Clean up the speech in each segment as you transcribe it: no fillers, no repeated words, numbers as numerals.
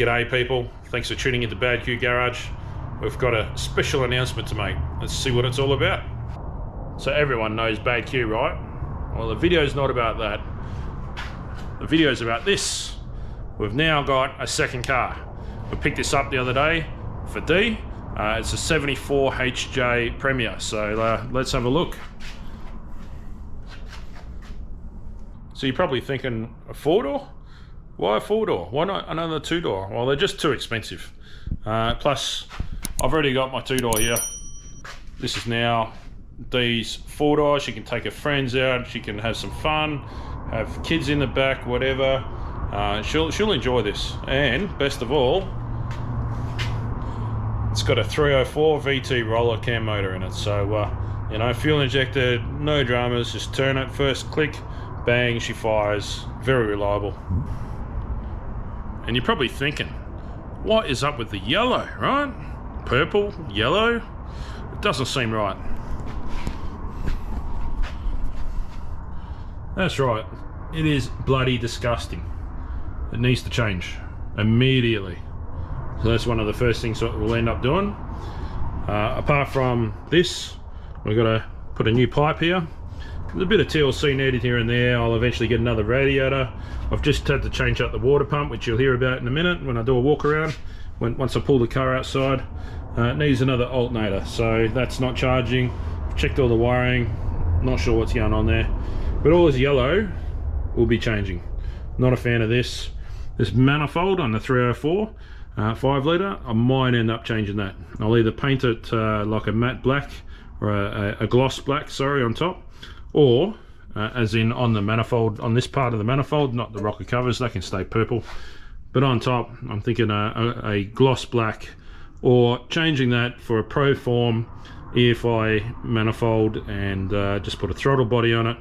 G'day people, thanks for tuning into Bad Q Garage. We've got a special announcement to make. Let's see what it's all about. So everyone knows Bad Q, right? Well, the video's not about that. The video's about this. We've now got a second car. We picked this up the other day for D. It's a 74 HJ Premier, so let's have a look. So you're probably thinking, a four-door? Why a four-door? Why not another two-door? Well, they're just too expensive. Plus, I've already got my two-door here. This is now Dee's four-door. She can take her friends out. She can have some fun, have kids in the back, whatever. She'll enjoy this. And best of all, it's got a 304 VT roller cam motor in it. So, you know, fuel injected, no dramas. Just turn it, first click, bang, she fires. Very reliable. And you're probably thinking, what is up with the yellow, right? Purple, yellow? It doesn't seem right. That's right. It is bloody disgusting. It needs to change immediately. So that's one of the first things that we'll end up doing. Apart from this, we've got to put a new pipe here. There's a bit of TLC needed here and there. I'll eventually get another radiator. I've just had to change out the water pump, which you'll hear about in a minute when I do a walk around. Once I pull the car outside, it needs another alternator, so that's not charging. I've checked all the wiring, not sure what's going on there. But all this yellow will be changing. Not a fan of this. This manifold on the 304 5 litre, I might end up changing that. I'll either paint it like a matte black or a gloss black, sorry, on top. Or, as in on the manifold, on this part of the manifold, not the rocker covers, they can stay purple. But on top, I'm thinking a gloss black, or changing that for a Proform EFI manifold and just put a throttle body on it.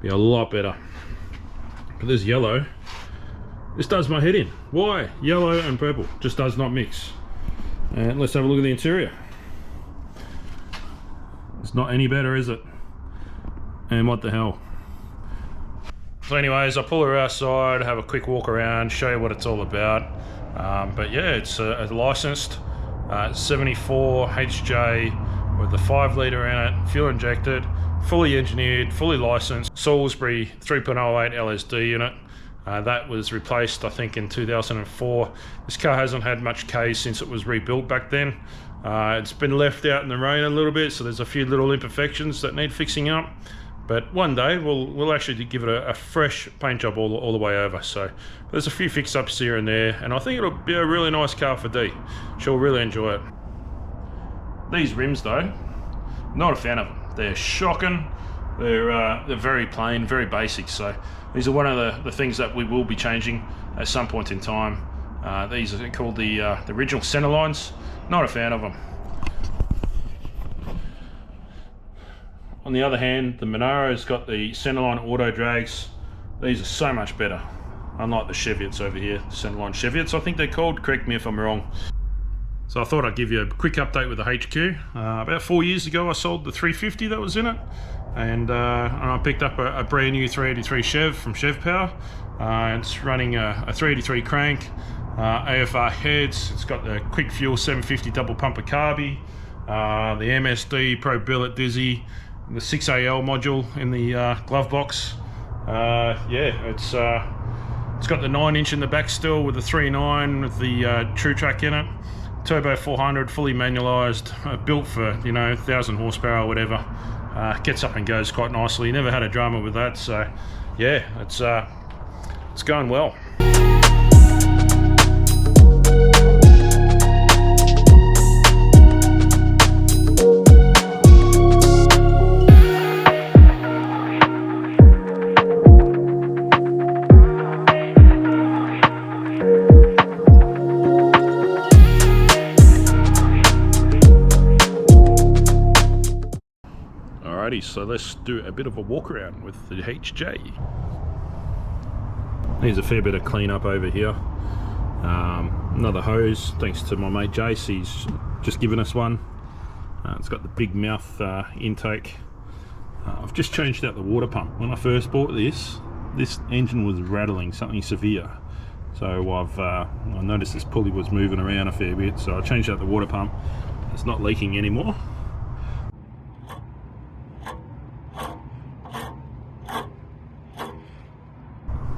Be a lot better. But this yellow, this does my head in. Why? Yellow and purple just does not mix. And let's have a look at the interior. It's not any better, is it? And what the hell. So anyways, I pull her outside, have a quick walk around, show you what it's all about. But yeah, it's a licensed 74 HJ with the 5 litre in it, fuel injected, fully engineered, fully licensed, Salisbury 3.08 LSD unit. That was replaced, I think, in 2004. This car hasn't had much K since it was rebuilt back then. It's been left out in the rain a little bit, so there's a few little imperfections that need fixing up. But one day we'll actually give it a fresh paint job all the way over. So there's a few fix-ups here and there, and I think it'll be a really nice car for Dee. She'll really enjoy it. These rims though, not a fan of them. They're shocking. They're very plain, very basic. So these are one of the things that we will be changing at some point in time. These are called the original center lines. Not a fan of them. On the other hand, the Monaro's got the centerline auto drags. These are so much better, unlike the Cheviots over here, the centerline Cheviots I think they're called, correct me if I'm wrong. So I thought I'd give you a quick update with the HQ. About 4 years ago I sold the 350 that was in it, and I picked up a brand new 383 Chev from Chev Power. It's running a 383 crank, AFR heads, it's got the quick fuel 750 double pumper carby, the MSD Pro Billet Dizzy, the 6AL module in the glove box. Yeah, it's got the 9-inch in the back still with the 3.9 with the True Track in it. Turbo 400, fully manualised, built for, you know, 1,000 horsepower or whatever. Gets up and goes quite nicely. Never had a drama with that, so yeah, it's going well. So let's do a bit of a walk around with the HJ. Needs a fair bit of cleanup over here. Another hose, thanks to my mate Jace, he's just given us one. It's got the big mouth intake. I've just changed out the water pump. When I first bought this engine was rattling, something severe. So I noticed this pulley was moving around a fair bit, so I changed out the water pump. It's not leaking anymore.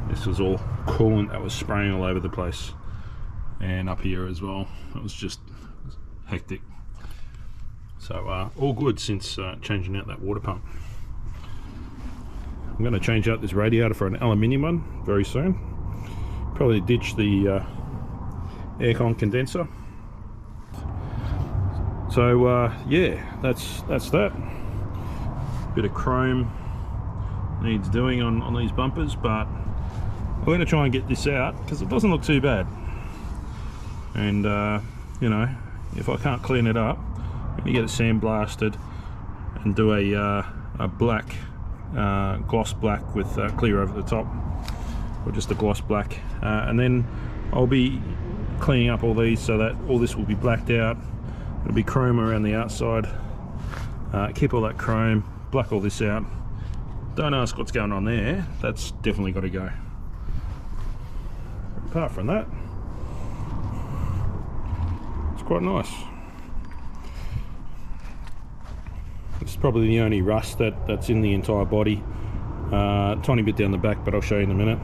This was all coolant that was spraying all over the place, and up here as well. It was just hectic. So all good since changing out that water pump. I'm going to change out this radiator for an aluminium one very soon. Probably ditch the aircon condenser. So yeah, that's that. Bit of chrome needs doing on these bumpers, but I'm going to try and get this out because it doesn't look too bad. And you know, if I can't clean it up, I'm going to get it sandblasted and do a black gloss black with clear over the top, or just a gloss black, and then I'll be cleaning up all these so that all this will be blacked out. It'll be chrome around the outside. Keep all that chrome, black all this out. Don't ask what's going on there, that's definitely got to go. Apart from that, it's quite nice. It's probably the only rust that's in the entire body. Tiny bit down the back, but I'll show you in a minute.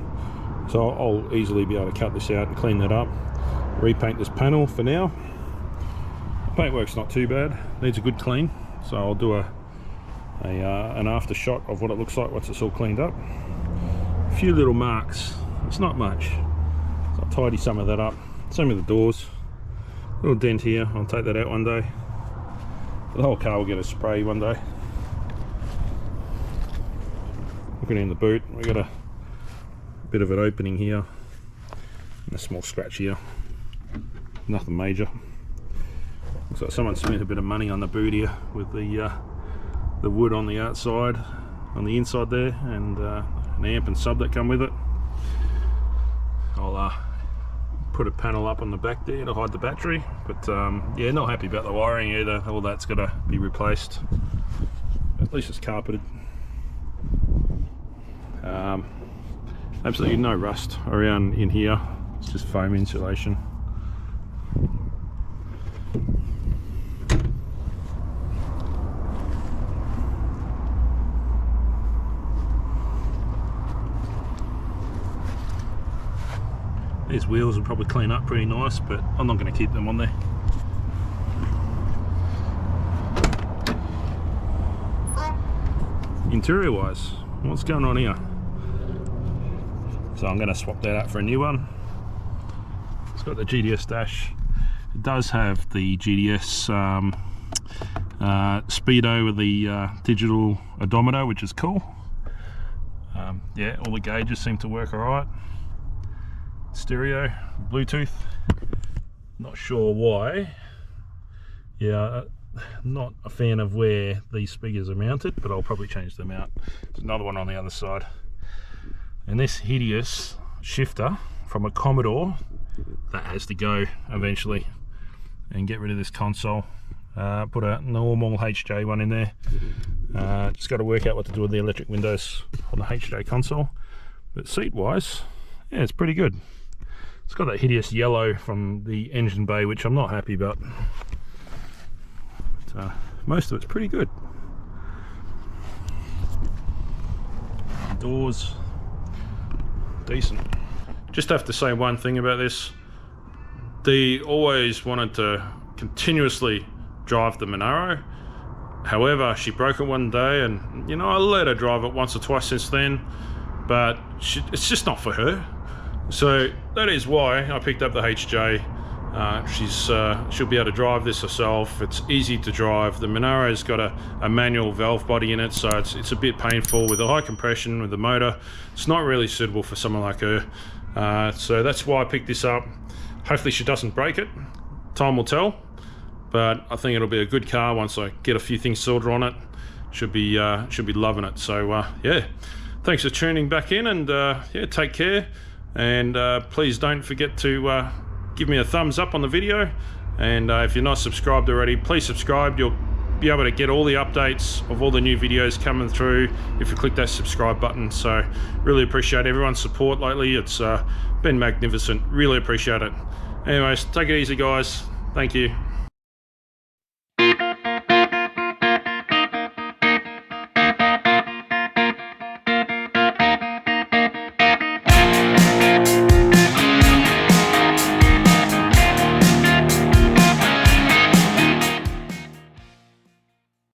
So I'll easily be able to cut this out and clean that up. Repaint this panel for now. Paintwork's not too bad, needs a good clean. So I'll do an after shot of what it looks like once it's all cleaned up. A few little marks, it's not much. So I'll tidy some of that up. Same with the doors. Little dent here, I'll take that out one day. The whole car will get a spray one day. Looking in the boot, we got a bit of an opening here and a small scratch here. Nothing major. Looks like someone spent a bit of money on the boot here with the wood on the outside, on the inside there, and an amp and sub that come with it. I'll put a panel up on the back there to hide the battery, but yeah, not happy about the wiring either. All that's got to be replaced. At least it's carpeted. Absolutely no rust around in here, it's just foam insulation. These wheels will probably clean up pretty nice, but I'm not going to keep them on there. Interior wise, what's going on here? So I'm going to swap that out for a new one. It's got the GDS dash. It does have the GDS speedo with the digital odometer, which is cool. Yeah, all the gauges seem to work alright. Stereo, Bluetooth, not sure why. Yeah, not a fan of where these speakers are mounted, but I'll probably change them out. There's another one on the other side. And this hideous shifter from a Commodore, that has to go eventually, and get rid of this console. Put a normal HJ one in there. Just got to work out what to do with the electric windows on the HJ console. But seat wise, yeah, it's pretty good. It's got that hideous yellow from the engine bay, which I'm not happy about. But, most of it's pretty good. Doors, decent. Just have to say one thing about this. Dee always wanted to continuously drive the Monaro. However, she broke it one day, and you know, I let her drive it once or twice since then, but it's just not for her. So that is why I picked up the HJ. She'll be able to drive this herself. It's easy to drive. The Monaro's got a manual valve body in it, so it's a bit painful with the high compression with the motor. It's not really suitable for someone like her. So that's why I picked this up. Hopefully she doesn't break it. Time will tell. But I think it'll be a good car once I get a few things sorted on it. Should be loving it. So yeah, thanks for tuning back in, and yeah, take care. And please don't forget to give me a thumbs up on the video, and if you're not subscribed already, please subscribe. You'll be able to get all the updates of all the new videos coming through if you click that subscribe button. So really appreciate everyone's support lately. It's been magnificent. Really appreciate it. Anyways, take it easy, guys. Thank you.